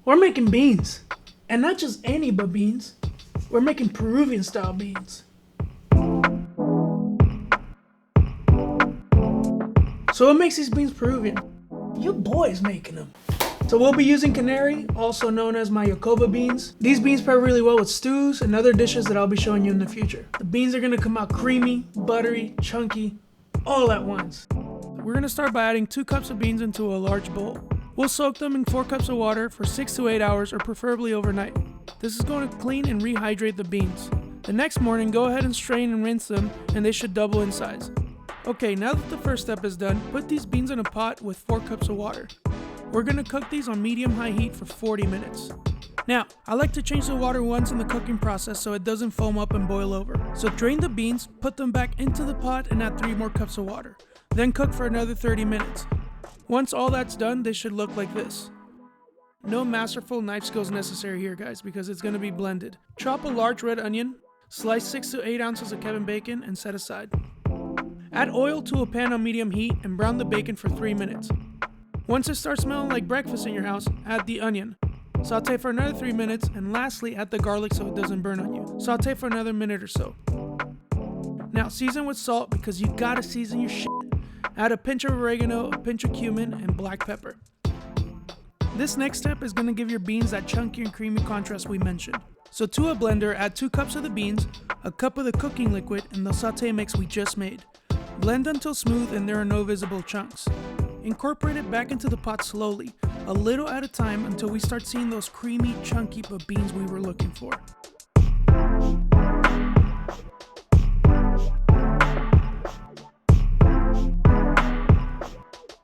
We're making beans. And not just any but beans. We're making Peruvian style beans. So what makes these beans Peruvian? Your boy's making them. So we'll be using canary, also known as my Yocoba beans. These beans pair really well with stews and other dishes that I'll be showing you in the future. The beans are gonna come out creamy, buttery, chunky, all at once. We're gonna start by adding 2 cups of beans into a large bowl. We'll soak them in 4 cups of water for 6 to 8 hours or preferably overnight. This is going to clean and rehydrate the beans. The next morning, go ahead and strain and rinse them and they should double in size. Okay, now that the first step is done, put these beans in a pot with 4 cups of water. We're gonna cook these on medium-high heat for 40 minutes. Now, I like to change the water once in the cooking process so it doesn't foam up and boil over. So drain the beans, put them back into the pot and add 3 more cups of water. Then cook for another 30 minutes. Once all that's done, they should look like this. No masterful knife skills necessary here, guys, because it's gonna be blended. Chop a large red onion, slice 6 to 8 ounces of Kevin bacon and set aside. Add oil to a pan on medium heat and brown the bacon for 3 minutes. Once it starts smelling like breakfast in your house, add the onion. Saute for another 3 minutes, and lastly add the garlic so it doesn't burn on you. Saute for another minute or so. Now season with salt because you gotta season your shit. Add a pinch of oregano, a pinch of cumin, and black pepper. This next step is gonna give your beans that chunky and creamy contrast we mentioned. So to a blender, add 2 cups of the beans, a cup of the cooking liquid, and the saute mix we just made. Blend until smooth and there are no visible chunks. Incorporate it back into the pot slowly, a little at a time until we start seeing those creamy, chunky beans we were looking for.